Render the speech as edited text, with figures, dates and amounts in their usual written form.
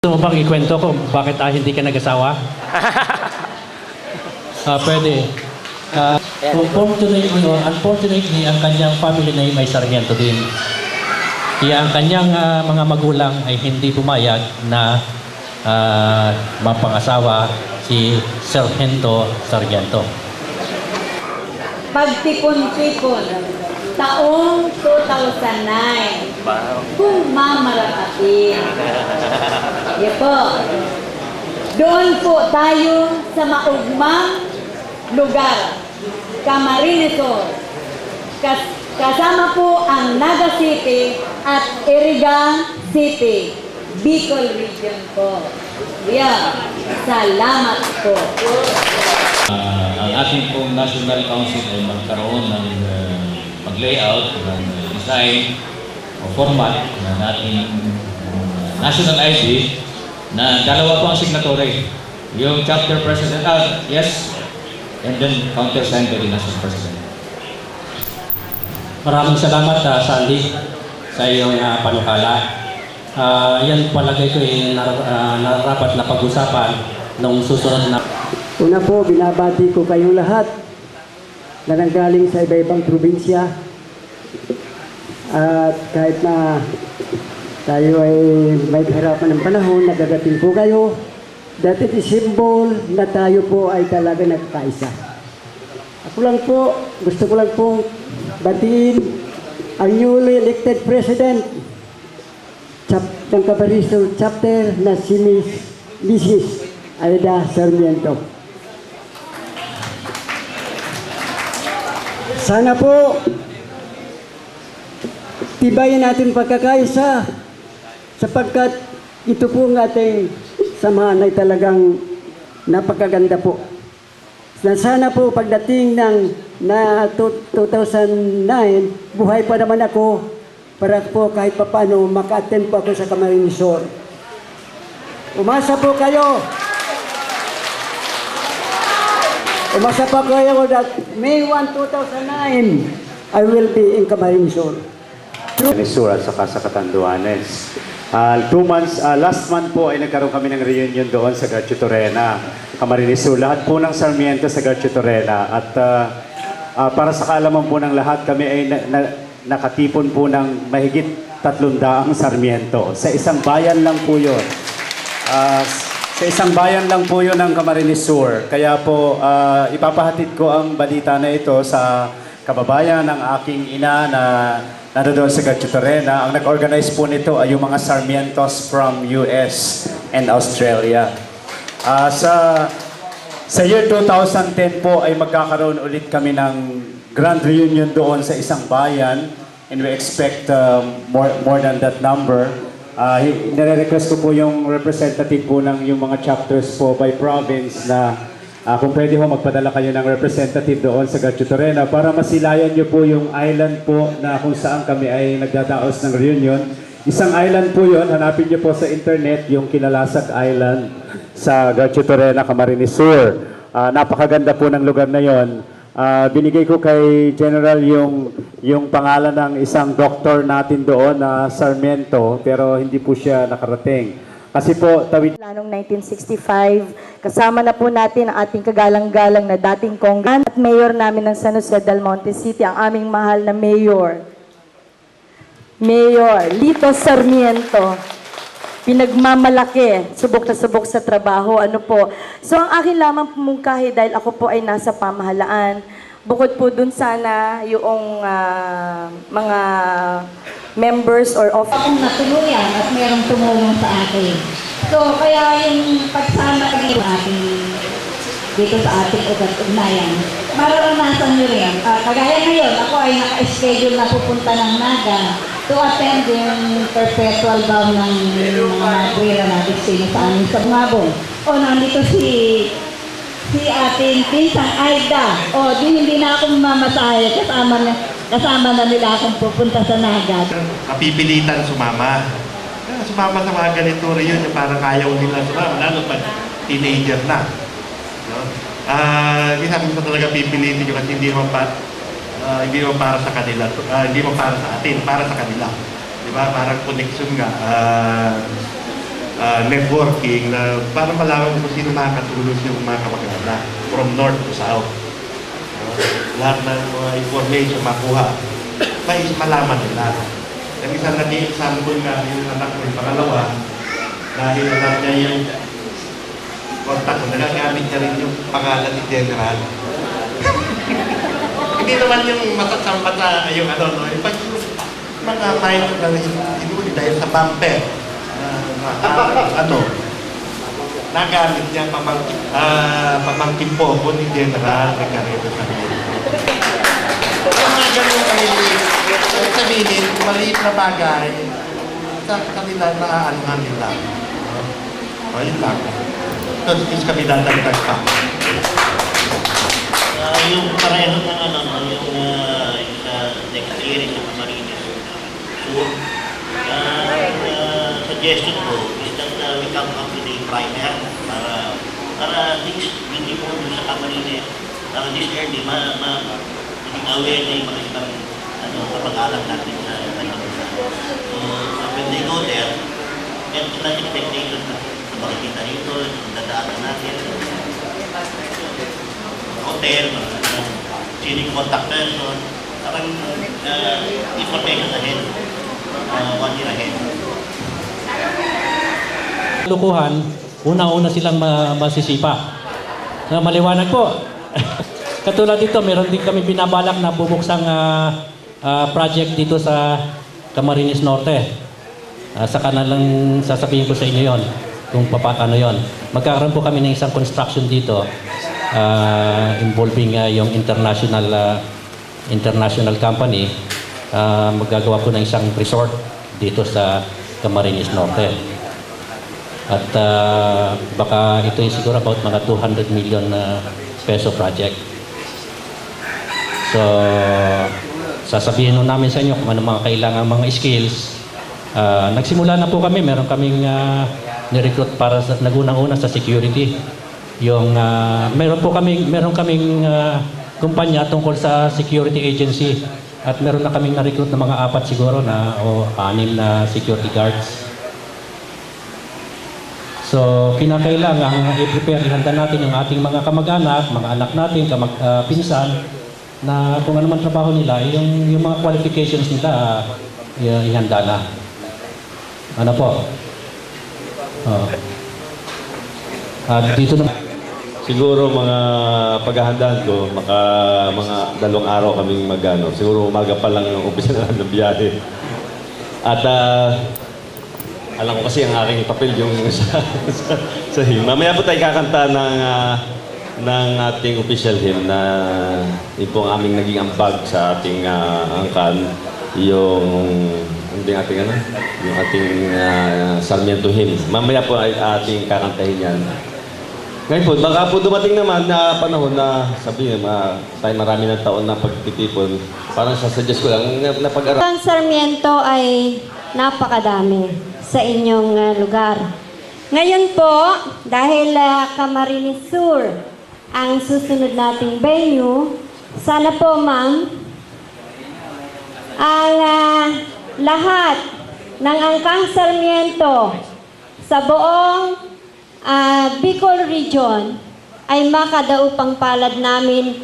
Gusto mo bang ikwento ko bakit hindi ka nag-asawa? Pwede. Unfortunately, ang kanyang family name ay Sargento din. Kaya ang kanyang mga magulang ay hindi pumayag na mapangasawa si Sargento. Pagtipon-tipon, taong 2009, kung mamarakatin. Yan po. Doon po tayo sa maugmang lugar, Camarines Sur. Kasama po ang Naga City at Iriga City, Bicol Region po. Yan. Salamat po. Ang ating pong National Council ay magkaroon ng mag-layout ng design o format ng ating national ID na dalawa po ang signatory. Yung chapter president, yes, and then countersigned by the national president. Maraming salamat, Sandy, sa iyong panukala. Yan palagay ko narapat na pag-usapan nung susunod na. Una po, binabati ko kayong lahat na nanggaling sa iba-ibang probinsya. At kahit na tayo ay may kahirapan ng panahon, nagdadating po kayo. That is a symbol na tayo po ay talaga nagkaisa. Gusto ko lang po batiin ang newly elected president ng Camarines Sur chapter na si Mrs. Aida Sarmiento. Sana po tibayin natin pagkakaisa sapagkat ito po ang ating samahan ay talagang napakaganda po. Sana po pagdating ng 2009, buhay pa naman ako para po kahit papano maka-attend po ako sa Camarines Sur. Umasa po kayo. Umasa pa kayo that May 1, 2009, I will be in Camarines Sur. Camarines Sur at saka sa Catanduanes. 2 months, last month po ay nagkaroon kami ng reunion doon sa Garcio Torena, Camarines Sur. Lahat po ng Sarmiento sa Garcio Torena. At para sa kaalaman po ng lahat, kami ay nakatipon po ng mahigit 300 Sarmiento. Sa isang bayan lang po yun. Sa isang bayan lang po yun ng Camarines Sur. Kaya po, ipapahatid ko ang balita na ito sa kababayan ng aking ina na nandoon sa Garcio Torena. Ang nag-organize po nito ay yung mga Sarmientos from US and Australia. Sa year 2010 po ay magkakaroon ulit kami ng grand reunion doon sa isang bayan, and we expect more than that number. Nire-request ko po yung representative po ng yung mga chapters po by province na kung pwede ho magpadala kayo ng representative doon sa Garcio Torena para masilayan nyo po yung island po na kung saan kami ay nagdadaos ng reunion. Isang island po yun, hanapin nyo po sa internet yung Kinalasag Island sa Garcio Torena, Camarines Sur. Napakaganda po ng lugar na yon. Binigay ko kay General yung pangalan ng isang doktor natin doon na Sarmiento, pero hindi po siya nakarating. Kasi po, Planong 1965, kasama na po natin ang ating kagalang-galang na dating Congressman at Mayor namin ng San Jose del Monte City, ang aming mahal na Mayor Lito Sarmiento. Pinagmamalaki, subok na subok sa trabaho, ano po. So ang akin lamang pumungkahi dahil ako po ay nasa pamahalaan, bukod po dun sana yung mga members or officers. Akong natuluyan at mayroong tumulong sa akin. So kaya yung pagsama dito sa ating ugnayan, mararanasan nyo rin. Kagaya ngayon, ako ay naka-schedule na pupunta ng Naga to attend yung perpetual vow ng mga madrera natin sino sa amin sa Bungabong. O, nandito si ating pinsang Aida. O, hindi na akong mamasahe. Kasama na nila akong pupunta sa Naga. Kapipilitan sumama. Sumama sa mga ganito rin yun, parang ayaw nila sumama, lalo pag teenager na. No? Hindi sabi ko talaga pipilitin nyo kasi hindi mo para sa kanila, hindi mo para sa atin, para sa kanila. Di ba? Parang connection nga. networking na para malaman kung sino makakatulong sa mga kamag-anak from north to south. Lahat ng mga information makuha, may malaman nila. Ang isang naging example nga yung anak ko yung pangalawa, dahil alam niya yung contact ko, nagagamit niya rin yung pangalan ni General. Hindi naman yung masasampat na yung ano, no? Yung pag mga minor na hinuli dahil sa bumper, nagamit niya pamangkin po ako ni General Recaredo sa yung mga ganun sabihin, maliit na bagay sa kanila na aanuhan nila. O, yun lang. Tapos is kami dadagdag pa. Yung pareho ng yung sa next year sa Camarines Sur, suggestion ko is that we come up with a primer para at least hindi po sa Camarines this early maging aware na yung mga ibang kapag-alam natin sa Camarines. So when they go there, meron sila expectation na makikita rito, dadaanan natin hotel, sino yung contact person, parang information ahead, 1 year ahead. Lukuhan, una-una silang masisipa. Maliwanag po. Katulad dito, meron din kami binabalak na bubuksang project dito sa Camarines Norte. Saka na lang sasabihin ko sa inyo yon kung paano yon. Magkakaroon po kami ng isang construction dito involving yung international company. Magagawa po ng isang resort dito sa Camarines Norte. At baka ito yung siguro about mga 200 million peso project. So, sasabihin nun namin sa inyo kung ano mga kailangan mga skills. Nagsimula na po kami, meron kaming nirecruit para sa nagunang-una sa security. Yung meron kaming kumpanya tungkol sa security agency at meron na kaming na-recruit na mga 4 siguro na o 6 na security guards. So, kinakailangan i-prepare, ihanda natin yung ating mga kamag-anak, mga anak natin, pinsan, na kung ano man trabaho nila, yung mga qualifications nila, ihanda na. Ano po? Dito na. Siguro mga paghahandaan ko, mga 2 araw kaming magano. Siguro umaga pa lang yung umpisa na ng biyahe. At alam ko kasi ang aking papel yung sa hymn. Mamaya po tayo kakanta ng ating official hymn na yun po ang aming naging ambag sa ating angkan. Yung ating Sarmiento hymn. Mamaya po ay ating kakantahin yan. Ngayon po, baka po dumating naman na panahon na sabihin, tayo marami ng taon na pagtitipon. Parang sasuggest ko lang na pag-aralan. Ang Sarmiento ay napakadami sa inyong lugar. Ngayon po, dahil Camarines Sur ang susunod nating venue, sana po ma'am, ang lahat ng angkang Sarmiento sa buong Bicol Region ay makadaupang palad namin